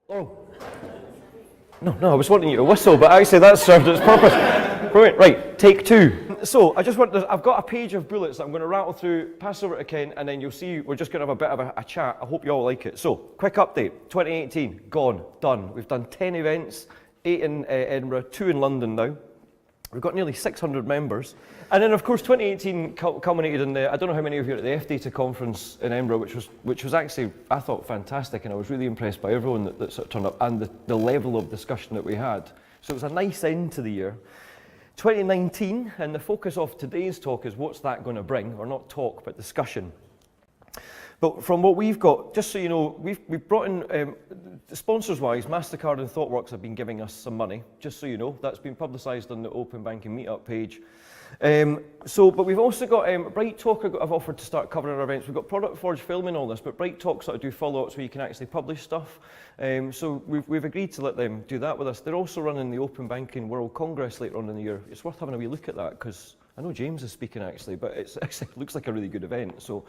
Oh. No, I was wanting you to whistle, but actually that served its purpose. Brilliant. Right, take two. So I've got a page of bullets that I'm going to rattle through, pass over to Ken, and then you'll see we're just going to have a bit of a chat. I hope you all like it. So, quick update. 2018, gone, done. We've done 10 events, 8 in Edinburgh, 2 in London now. We've got nearly 600 members. And then, of course, 2018 culminated in I don't know how many of you were at the F-Data conference in Edinburgh, which was actually, I thought, fantastic, and I was really impressed by everyone that sort of turned up, and the level of discussion that we had. So it was a nice end to the year. 2019, and the focus of today's talk is what's that going to bring, or not talk, but discussion. But from what we've got, just so you know, we've brought in, sponsors-wise, MasterCard and ThoughtWorks have been giving us some money, just so you know. That's been publicised on the Open Banking Meetup page. But we've also got Bright Talk have offered to start covering our events. We've got Product Forge filming all this, but Bright Talk sort of do follow-ups where you can actually publish stuff. So we've agreed to let them do that with us. They're also running the Open Banking World Congress later on in the year. It's worth having a wee look at that, because I know James is speaking actually, but it looks like a really good event. So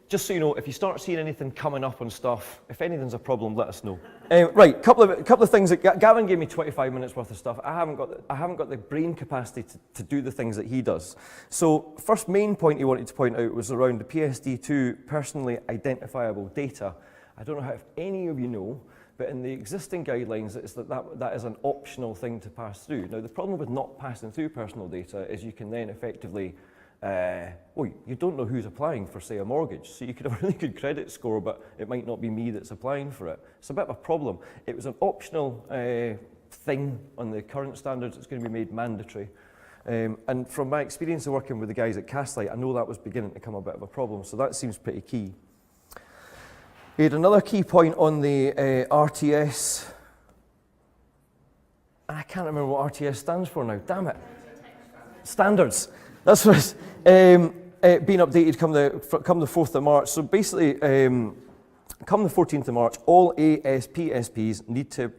just so you know, if you start seeing anything coming up on stuff, if anything's a problem, let us know. Right, couple of things that Gavin gave me 25 minutes worth of stuff. I haven't got the brain capacity to do the things that he does. So first main point he wanted to point out was around the PSD2 personally identifiable data. I don't know if any of you know, but in the existing guidelines, it's that is an optional thing to pass through. Now, the problem with not passing through personal data is you can then effectively, you don't know who's applying for, say, a mortgage. So you could have a really good credit score, but it might not be me that's applying for it. It's a bit of a problem. It was an optional thing on the current standards. It's going to be made mandatory. And from my experience of working with the guys at Castlight, I know that was beginning to become a bit of a problem. So that seems pretty key. We had another key point on the RTS. I can't remember what RTS stands for now, damn it. Standards. That's what it's being updated come the 4th of March. So basically, come the 14th of March, all ASPSPs need to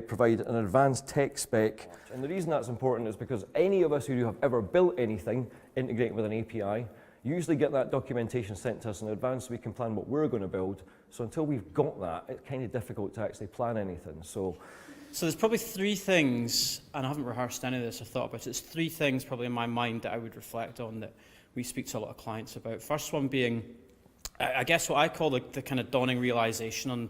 provide an advanced tech spec. And the reason that's important is because any of us who have ever built anything integrating with an API usually get that documentation sent to us in advance so we can plan what we're going to build. So until we've got that, it's kind of difficult to actually plan anything. So there's probably 3 things, and I haven't rehearsed any of this or thought about it, it's 3 things probably in my mind that I would reflect on that we speak to a lot of clients about. First one being, I guess what I call the kind of dawning realization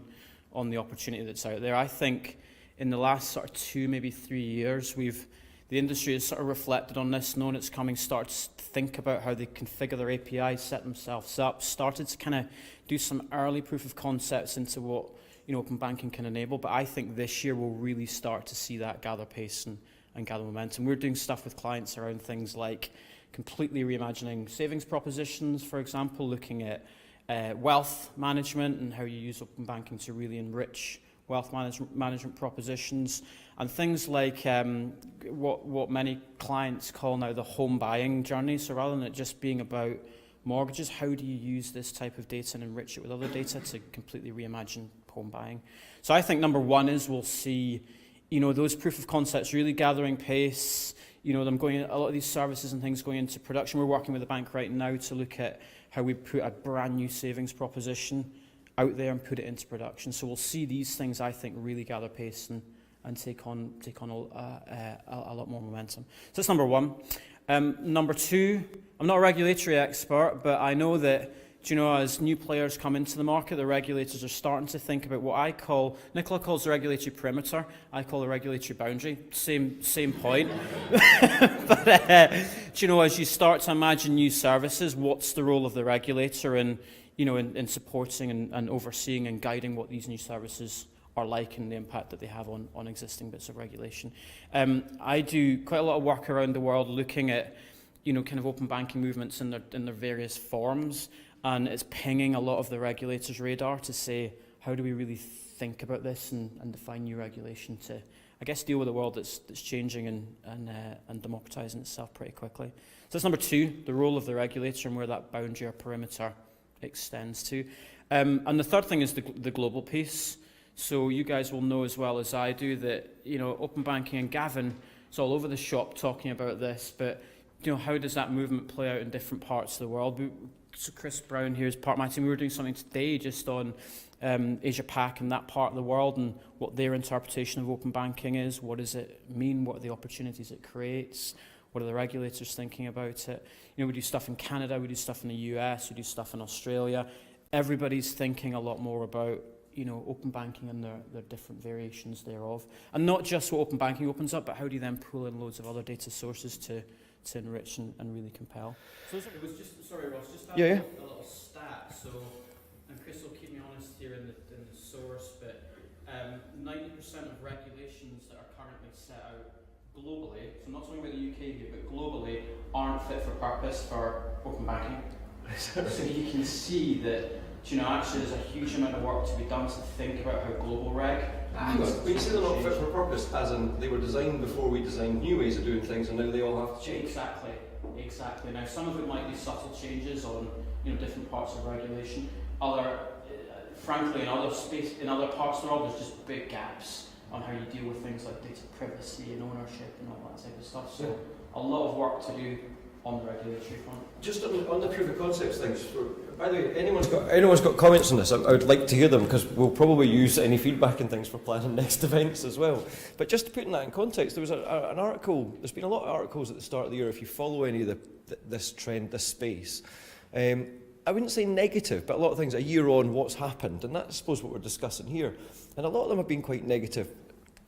on the opportunity that's out there. I think in the last sort of 2, maybe 3 years, the industry has sort of reflected on this, known it's coming, started to think about how they configure their APIs, set themselves up, started to kind of do some early proof of concepts into what open banking can enable. But I think this year we'll really start to see that gather pace and gather momentum. We're doing stuff with clients around things like completely reimagining savings propositions, for example, looking at wealth management and how you use open banking to really enrich wealth management propositions, and things like what many clients call now the home buying journey. So rather than it just being about mortgages, how do you use this type of data and enrich it with other data to completely reimagine home buying? So I think number one is we'll see, those proof of concepts really gathering pace. Them going, a lot of these services and things going into production. We're working with a bank right now to look at how we put a brand new savings proposition out there and put it into production. So we'll see these things, I think, really gather pace and take on a lot more momentum. So that's number one. Number two, I'm not a regulatory expert, but I know that, as new players come into the market, the regulators are starting to think about what I call, Nicola calls the regulatory perimeter, I call the regulatory boundary, same point. But, as you start to imagine new services, what's the role of the regulator in supporting and overseeing and guiding what these new services are like and the impact that they have on existing bits of regulation. I do quite a lot of work around the world looking at, kind of open banking movements in their various forms, and it's pinging a lot of the regulators' radar to say, how do we really think about this and define new regulation to, I guess, deal with a world that's changing and democratizing itself pretty quickly. So that's number two, the role of the regulator and where that boundary or perimeter extends to. And the third thing is the global piece. So you guys will know as well as I do that, open banking, and Gavin is all over the shop talking about this, but how does that movement play out in different parts of the world? So Chris Brown here is part of my team. We were doing something today just on Asia Pac and that part of the world and what their interpretation of open banking is. What does it mean? What are the opportunities it creates? What are the regulators thinking about it? We do stuff in Canada, we do stuff in the US, we do stuff in Australia. Everybody's thinking a lot more about open banking and their different variations thereof. And not just what open banking opens up, but how do you then pull in loads of other data sources to enrich and really compel. So it was just, sorry Ross, just a little stat. So, and Chris will keep me honest here in the source, but 90% of regulations that are currently set out globally, so I'm not talking about the UK here, but globally, aren't fit for purpose for open banking. So you can see that actually there's a huge amount of work to be done to think about how global reg. When you say they're not fit for purpose, as in they were designed before we designed new ways of doing things, and now they all have to change. Exactly. Now some of it might be subtle changes on different parts of regulation. Frankly, in other parts of the world, there's just big gaps on how you deal with things like data privacy and ownership and all that type of stuff. So a lot of work to do on the regulatory front. Just on the proof of concepts things, by the way, anyone's got comments on this, I would like to hear them, because we'll probably use any feedback and things for planning next events as well. But just to put that in context, there was an article, there's been a lot of articles at the start of the year, if you follow any of this trend, this space. I wouldn't say negative, but a lot of things, a year on, what's happened, and that's, I suppose, what we're discussing here. And a lot of them have been quite negative,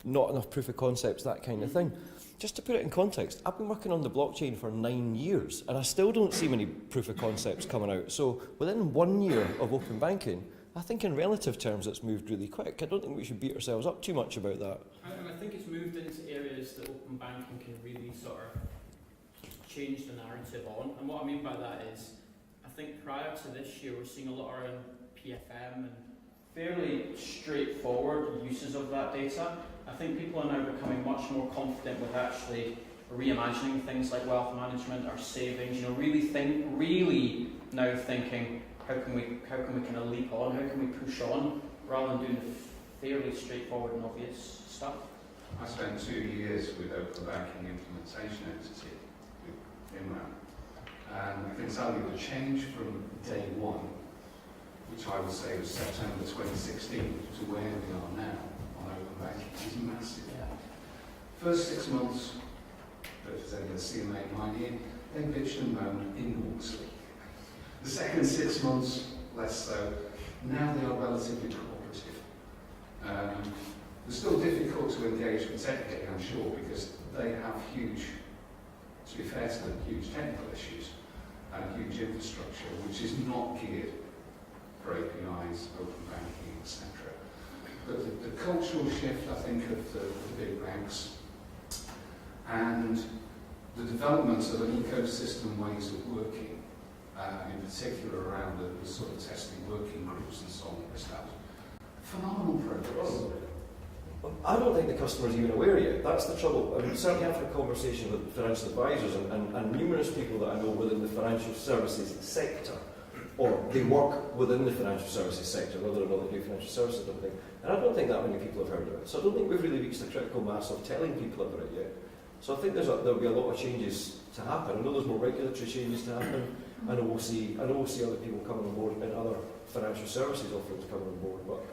not enough proof of concepts, that kind of thing. Just to put it in context, I've been working on the blockchain for 9 years, and I still don't see many proof of concepts coming out. So within 1 year of open banking, I think in relative terms it's moved really quick. I don't think we should beat ourselves up too much about that. And I think it's moved into areas that open banking can really sort of change the narrative on. And what I mean by that is, I think prior to this year, we're seeing a lot around PFM and fairly straightforward uses of that data. I think people are now becoming much more confident with actually reimagining things like wealth management or savings. Really now thinking how can we kind of leap on, how can we push on, rather than doing the fairly straightforward and obvious stuff. I spent 2 years with Open Banking Implementation Entity with Imran, and I can tell you the change from day one, which I would say was September 2016, to where we are now on Open Banking, is massive. Yeah. First 6 months, representing the CMA pioneer, they bitched and moaned enormously. The second 6 months, less so. Now they are relatively cooperative. It's still difficult to engage with technically, I'm sure, because they have huge, to be fair to them, huge technical issues and huge infrastructure, which is not geared for APIs, open banking, etc. But the cultural shift, I think, of the big banks and the development of an ecosystem ways of working, in particular around the sort of testing working groups and so on, phenomenal progress. I don't think the customer's even aware yet. That's the trouble. I mean, certainly after a conversation with financial advisors and numerous people that I know within the financial services sector, or they work within the financial services sector, whether or not they do financial services or something, and I don't think that many people have heard of it. So I don't think we've really reached the critical mass of telling people about it yet. So I think there'll be a lot of changes to happen. I know there's more regulatory changes to happen. I know we'll see other people coming on board and other financial services offerings coming on board. But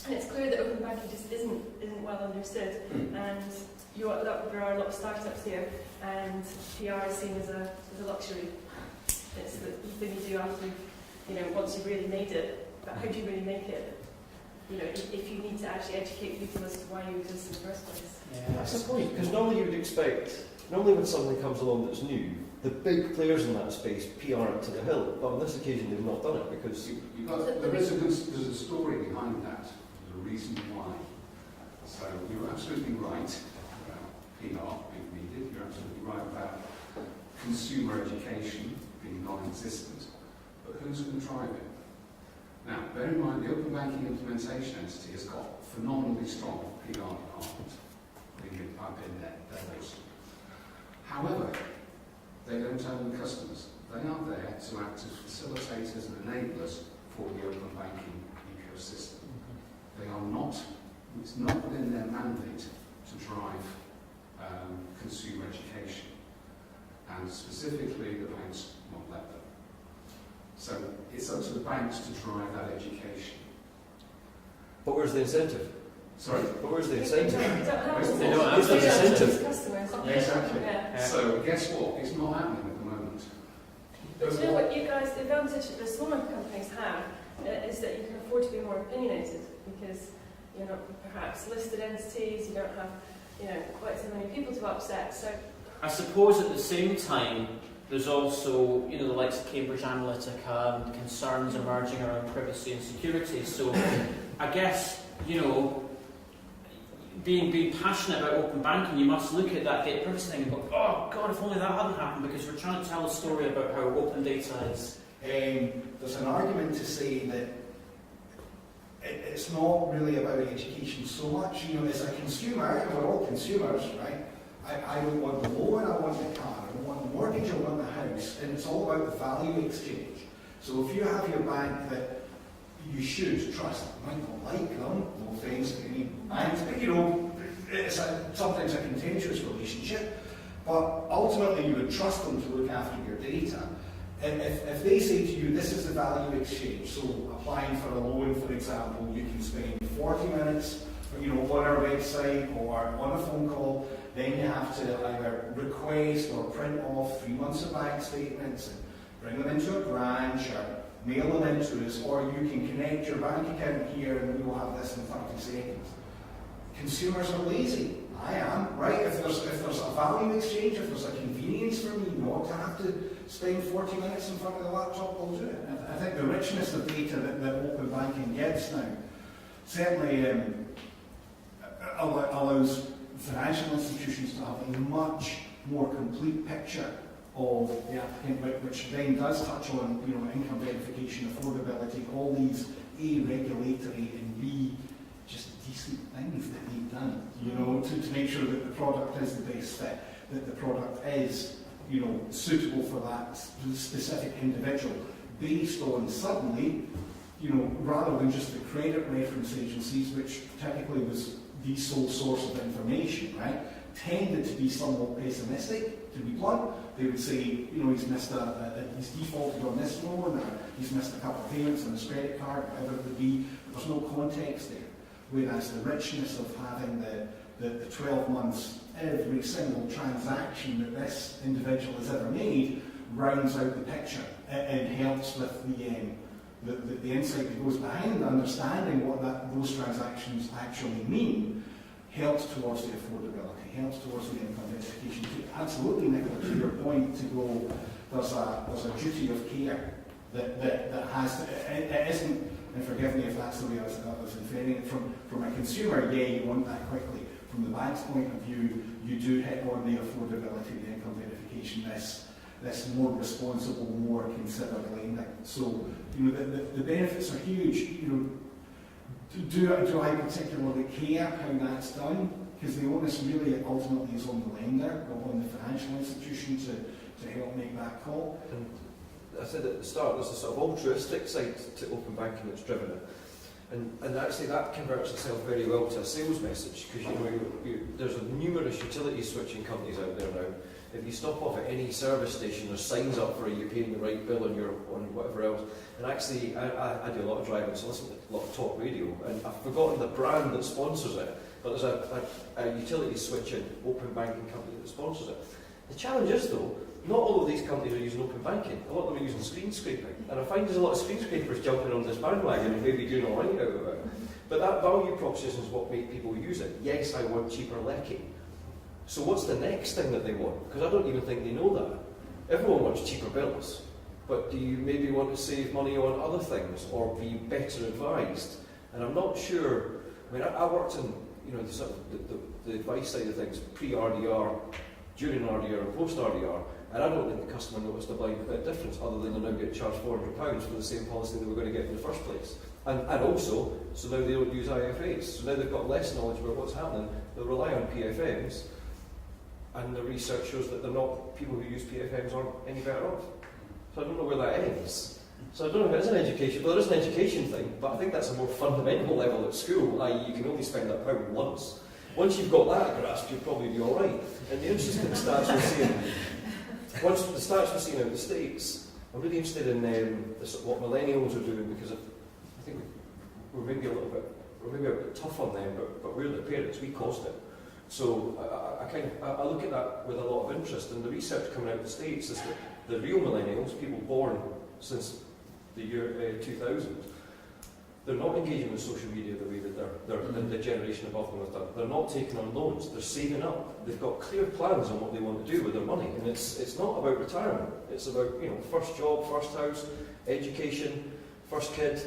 and it's clear that open banking just isn't well understood, and there are a lot of startups here, and PR is seen as a luxury. It's the thing you do after once you've really made it. But how do you really make it? If you need to actually educate people as to why you exist in the first place. Yeah, that's the point. Because normally you would expect, when something comes along that's new, the big players in that space PR it to the hill. But on this occasion, they've not done it because there's a story behind that. There's a reason why. So you're absolutely right about PR being needed. You're absolutely right about consumer education being non-existent. But who's going to drive it? Now, bear in mind, the Open Banking Implementation Entity has got phenomenally strong PR department. I've been there, they're awesome. However, they don't own the customers. They are there to act as facilitators and enablers for the open banking ecosystem. They are not, it's not within their mandate to drive consumer education. and specifically the banks won't let them. So it's up to the banks to drive that education. But where's the incentive? Sorry? But where's the They incentive? They don't have the incentive. Customers. Exactly. Yeah. So guess what? It's not happening at the moment. But you know what you guys, the advantage that the smaller companies have is that you can afford to be more opinionated because you're not perhaps listed entities, you don't have, quite so many people to upset. So I suppose at the same time, there's also, the likes of Cambridge Analytica and concerns emerging around privacy and security. So I guess, being passionate about open banking, you must look at that data privacy thing and go, oh God, if only that hadn't happened, because we're trying to tell a story about how open data is. There's an argument to say that it's not really about education so much. As a consumer, we're all consumers, right? I don't want the loan, I want the car, I don't want the mortgage, I want the house, and it's all about the value exchange. So if you have your bank that you should trust, you might not like them, no offence to any banks, but it's sometimes a contentious relationship, but ultimately you would trust them to look after your data. And if they say to you, this is the value exchange, so applying for a loan, for example, you can spend 40 minutes on our website or on a phone call, then you have to either request or print off 3 months of bank statements and bring them into a branch or mail them into us, or you can connect your bank account here and we will have this in 30 seconds. Consumers are lazy. I am, right? If there's a value exchange, if there's a convenience for me not to have to spend 40 minutes in front of the laptop, I'll do it. I think the richness of data that open banking gives now certainly allows financial institutions to have a much more complete picture of the applicant, which then does touch on income verification, affordability, all these A, regulatory, and B, just decent things that need done, to make sure that the product is the best fit, that the product is, suitable for that specific individual, based on suddenly, rather than just the credit reference agencies, which typically was the sole source of information, right, tended to be somewhat pessimistic, to be blunt. They would say, he's missed he's defaulted on this loan, or he's missed a couple of payments on his credit card, whatever it would be. There's no context there. Whereas the richness of having the 12 months, every single transaction that this individual has ever made rounds out the picture and helps with the insight that goes behind understanding what those transactions actually mean, helps towards the affordability, helps towards the income verification. Absolutely, Nicola, to your point, to go, there's a duty of care that has to, it isn't, and forgive me if that's the way I was inferring it, from a consumer, yeah, you want that quickly. From the bank's point of view, you do hit on the affordability, the income verification, this more responsible, more considered lending. So, the benefits are huge. Do I particularly care how that's done? Because the onus really ultimately is on the lender, or on the financial institution to help make that call. And I said at the start, there's a sort of altruistic side to open banking that's driven it. And actually that converts itself very well to a sales message, because there's numerous utility switching companies out there now. If you stop off at any service station, there's signs up for it, you're paying the right bill on whatever else. And actually, I do a lot of driving, so I listen to a lot of talk radio, and I've forgotten the brand that sponsors it, but there's a utility switching open banking company that sponsors it. The challenge is though, not all of these companies are using open banking. A lot of them are using screen scraping. And I find there's a lot of screen scrapers jumping on this bandwagon and maybe doing all right out of it. But that value proposition is what makes people use it. Yes, I want cheaper lecky. So what's the next thing that they want? Because I don't even think they know that. Everyone wants cheaper bills. But do you maybe want to save money on other things or be better advised? And I'm not sure. I worked in the advice side of things, pre-RDR, during RDR and post-RDR. And I don't think the customer noticed a blind bit difference, other than they're now getting charged £400 for the same policy they were going to get in the first place. And also, so now they don't use IFAs. So now they've got less knowledge about what's happening. They'll rely on PFMs, and the research shows that people who use PFMs aren't any better off. So I don't know where that ends. So I don't know if it is an education, well, there is an education thing, but I think that's a more fundamental level at school, i.e. you can only spend that pound once. Once you've got that grasped, you'll probably be all right. And the interesting stats we're seeing, once the stats we're seeing out in the States, I'm really interested in what millennials are doing, because I think we're maybe a bit tough on them, but we're the parents, we caused it. So I look at that with a lot of interest, and the research coming out of the States is that the real millennials, people born since the year 2000, they're not engaging with social media the way that the generation above them have done. They're not taking on loans, they're saving up. They've got clear plans on what they want to do with their money, and it's not about retirement. It's about, first job, first house, education, first kid,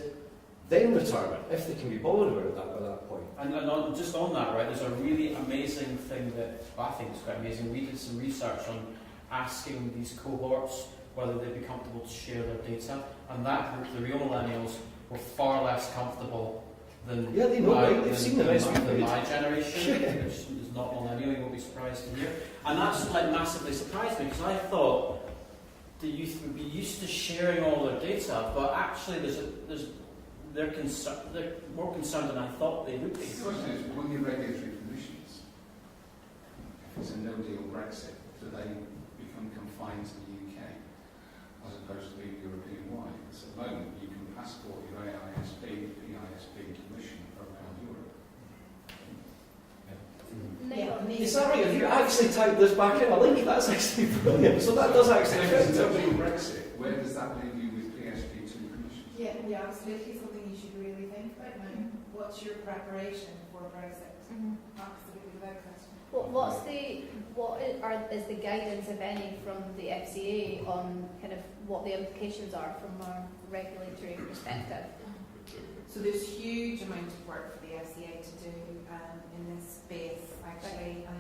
then retirement, if they can be bothered about that at that point. And just on that, right, there's a really amazing thing that I think is quite amazing. We did some research on asking these cohorts whether they'd be comfortable to share their data, and that group, the real millennials, were far less comfortable than they know, right? They've seen the rest than my generation, which is not millennial, you won't be surprised to hear. And that's massively surprised me, because I thought the youth would be used to sharing all their data, but actually they're more concerned than I thought they would be. The question is, will your regulatory conditions, if it's a no-deal Brexit, do they become confined to the UK as opposed to being European-wide? Because at the moment, you can passport your AISB, PISB commission around Europe. Is that right? If you actually type this back in a link, that's actually brilliant. So that does actually If it's a affect no-deal Brexit, where does that leave you with PSP2 commission? Yeah, absolutely something you should really think about now. What's your preparation for Brexit? Absolutely, without question. Is the guidance, if any, from the FCA on kind of what the implications are from a regulatory perspective? So there's huge amount of work for the FCA to do in this space, actually, and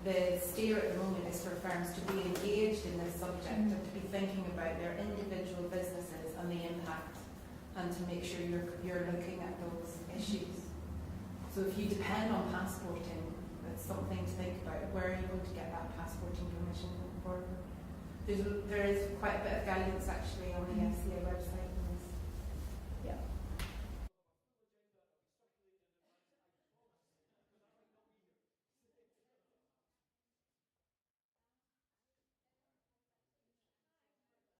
the steer at the moment is for firms to be engaged in this subject and to be thinking about their individual businesses and the impact, and to make sure you're looking at those issues. So if you depend on passporting, that's something to think about. Where are you going to get that passporting permission for? There is quite a bit of guidance actually on the FCA website on this. Yeah.